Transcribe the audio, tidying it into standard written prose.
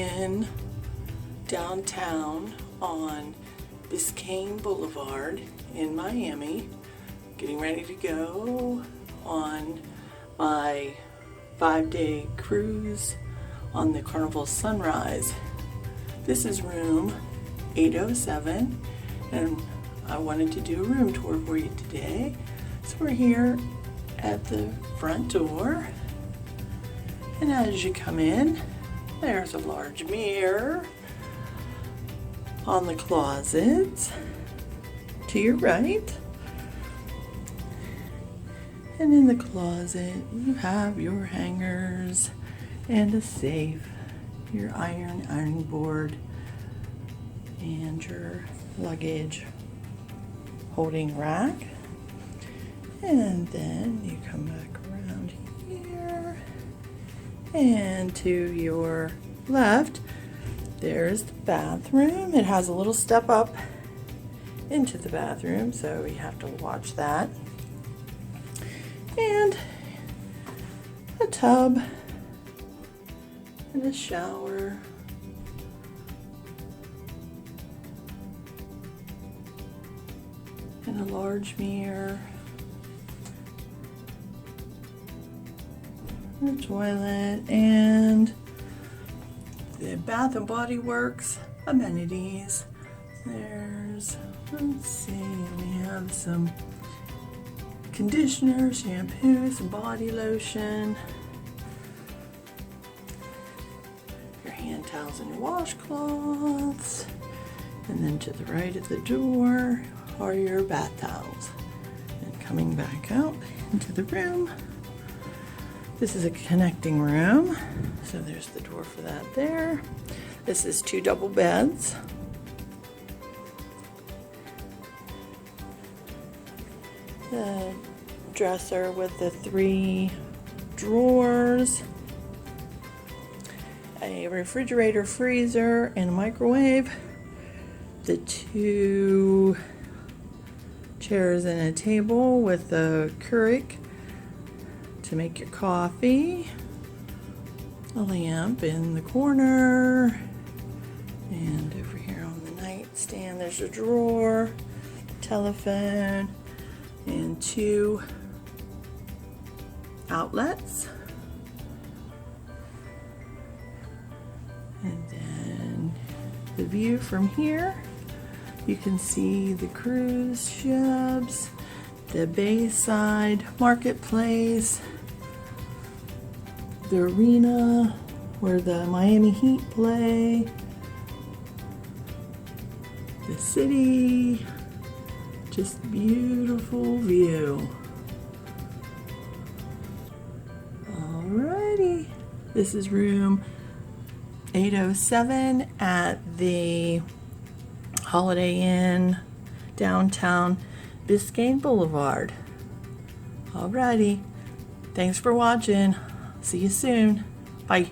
Inn downtown on Biscayne Boulevard in Miami, getting ready to go on my 5-day cruise on the Carnival Sunrise. This is room 807, and I wanted to do a room tour for you today. So we're here at the front door, and as you come in, there's a large mirror on the closet to your right. And in the closet, you have your hangers and a safe, your ironing board, and your luggage holding rack. And then you come back around here, and to your left, there's the bathroom. It has a little step up into the bathroom, so you have to watch that. And a tub and a shower. And a large mirror. And a toilet, and the Bath and Body Works amenities. Let's see, we have some conditioner, shampoo, some body lotion, your hand towels and your washcloths, and then to the right of the door are your bath towels. And coming back out into the room, this is a connecting room, so there's the door for that there. This is 2 double beds. The dresser with the 3 drawers, a refrigerator, freezer, and a microwave, the 2 chairs and a table with a Keurig to make your coffee, a lamp in the corner, and over here on the nightstand there's a drawer, telephone, and 2 outlets. And then the view from here, you can see the cruise ships, the Bayside marketplace, the arena where the Miami Heat play, the city. Just beautiful view. Alrighty, this is room 807 at the Holiday Inn downtown Biscayne Boulevard. Alrighty, thanks for watching. See you soon. Bye.